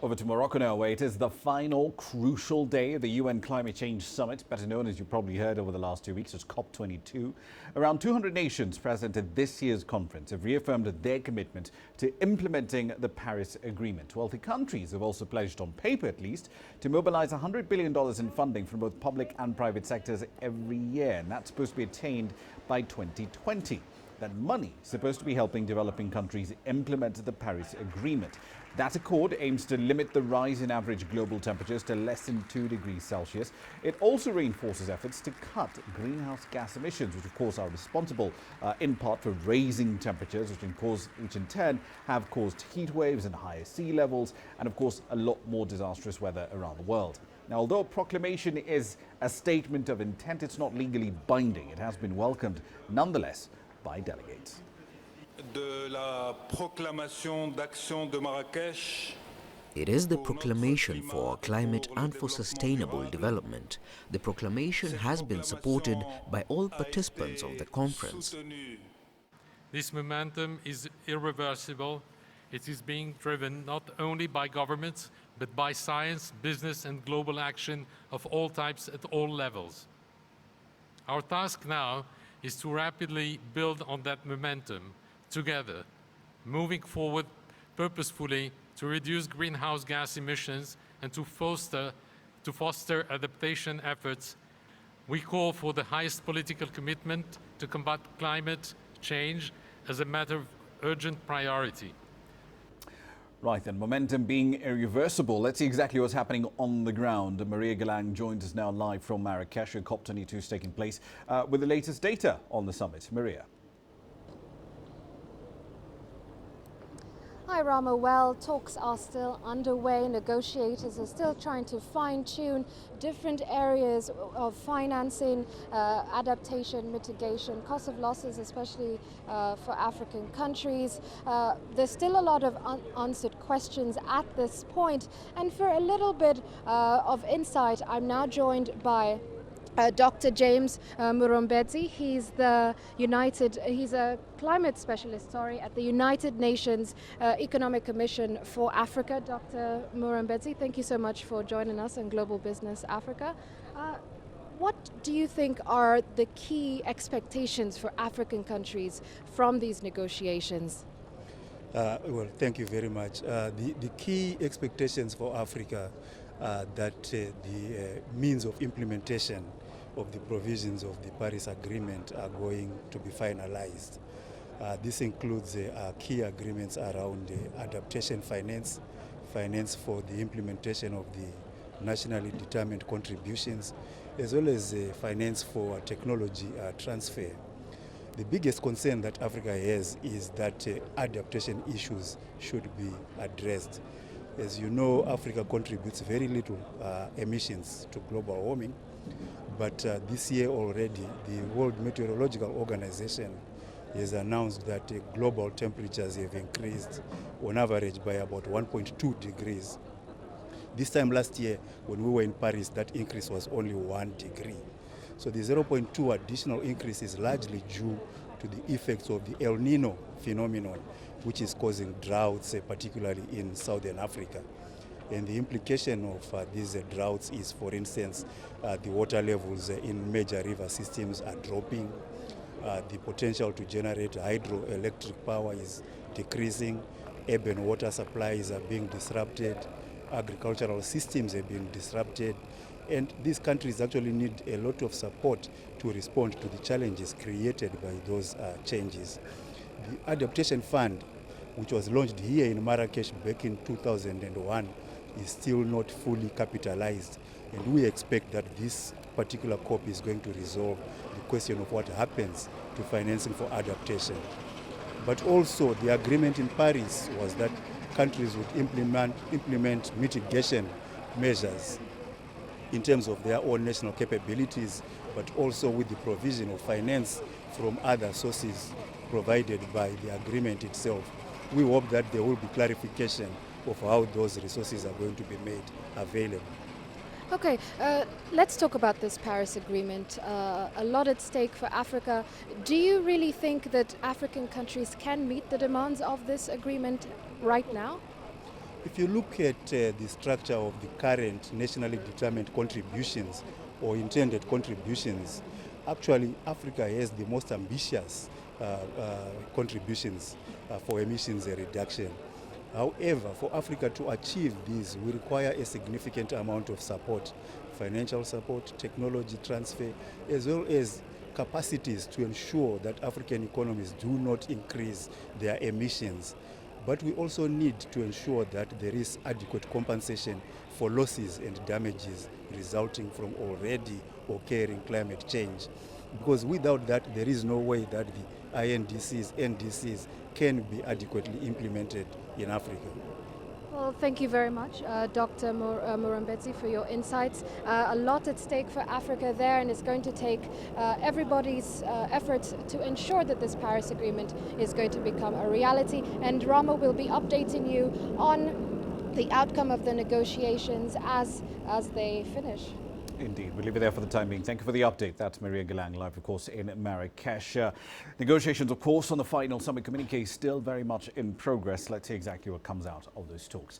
Over to Morocco now, where it is the final crucial day of the UN Climate Change Summit, better known, as you probably heard over the last 2 weeks, as COP22. Around 200 nations present at this year's conference have reaffirmed their commitment to implementing the Paris Agreement. Wealthy countries have also pledged, on paper at least, to mobilize $100 billion in funding from both public and private sectors every year, and that's supposed to be attained by 2020. That money is supposed to be helping developing countries implement the Paris Agreement. That accord aims to limit the rise in average global temperatures to less than 2 degrees Celsius. It also reinforces efforts to cut greenhouse gas emissions, which of course are responsible in part for raising temperatures, which in turn have caused heat waves and higher sea levels, and of course a lot more disastrous weather around the world. Now, although a proclamation is a statement of intent, it's not legally binding. It has been welcomed nonetheless by delegates. De la proclamation d'action de Marrakech. It is the proclamation for climate and for sustainable development. The proclamation has been supported by all participants of the conference. This momentum is irreversible. It is being driven not only by governments, but by science, business and global action of all types at all levels. Our task now is to rapidly build on that momentum together, moving forward purposefully to reduce greenhouse gas emissions and to foster adaptation efforts. We call for the highest political commitment to combat climate change as a matter of urgent priority. Right, then, momentum being irreversible. Let's see exactly what's happening on the ground. Maria Galang joins us now live from Marrakesh, where COP22 is taking place, with the latest data on the summit. Maria. Hi Rama, well, talks are still underway. Negotiators are still trying to fine-tune different areas of financing, adaptation, mitigation, cost of losses, especially for African countries. There's still a lot of unanswered questions at this point. And for a little bit of insight, I'm now joined by Dr. James Murombezi. He's a climate specialist, at the United Nations Economic Commission for Africa. Dr. Murombezi, thank you so much for joining us on Global Business Africa. What do you think are the key expectations for African countries from these negotiations? Well, thank you very much. The key expectations for Africa are that the means of implementation of the provisions of the Paris Agreement are going to be finalized. This includes key agreements around adaptation finance for the implementation of the nationally determined contributions, as well as finance for technology transfer. The biggest concern that Africa has is that adaptation issues should be addressed. As you know, Africa contributes very little emissions to global warming, but this year already the World Meteorological Organization has announced that global temperatures have increased on average by about 1.2 degrees. This time last year, when we were in Paris, that increase was only 1 degree. So the 0.2 additional increase is largely due to the effects of the El Nino phenomenon, which is causing droughts, particularly in Southern Africa. And the implication of these droughts is, for instance, the water levels in major river systems are dropping. The potential to generate hydroelectric power is decreasing. Urban water supplies are being disrupted. Agricultural systems are being disrupted. And these countries actually need a lot of support to respond to the challenges created by those changes. The Adaptation Fund, which was launched here in Marrakesh back in 2001, is still not fully capitalized. And we expect that this particular COP is going to resolve the question of what happens to financing for adaptation. But also the agreement in Paris was that countries would implement mitigation measures in terms of their own national capabilities, but also with the provision of finance from other sources provided by the agreement itself. We hope that there will be clarification of how those resources are going to be made available. Okay, let's talk about this Paris Agreement. A lot at stake for Africa. Do you really think that African countries can meet the demands of this agreement right now? If you look at the structure of the current nationally determined contributions or intended contributions, actually Africa has the most ambitious contributions for emissions reduction. However, for Africa to achieve this, we require a significant amount of support, financial support, technology transfer, as well as capacities to ensure that African economies do not increase their emissions. But we also need to ensure that there is adequate compensation for losses and damages resulting from already occurring climate change. Because without that, there is no way that the INDCs, NDCs can be adequately implemented in Africa. Well, thank you very much, Dr. Murambetsi, for your insights. A lot at stake for Africa there, and it's going to take everybody's efforts to ensure that this Paris Agreement is going to become a reality. And Rama will be updating you on the outcome of the negotiations as they finish. Indeed. We'll leave it there for the time being. Thank you for the update. That's Maria Galang, live, of course, in Marrakesh. Negotiations, of course, on the final summit communique still very much in progress. Let's see exactly what comes out of those talks.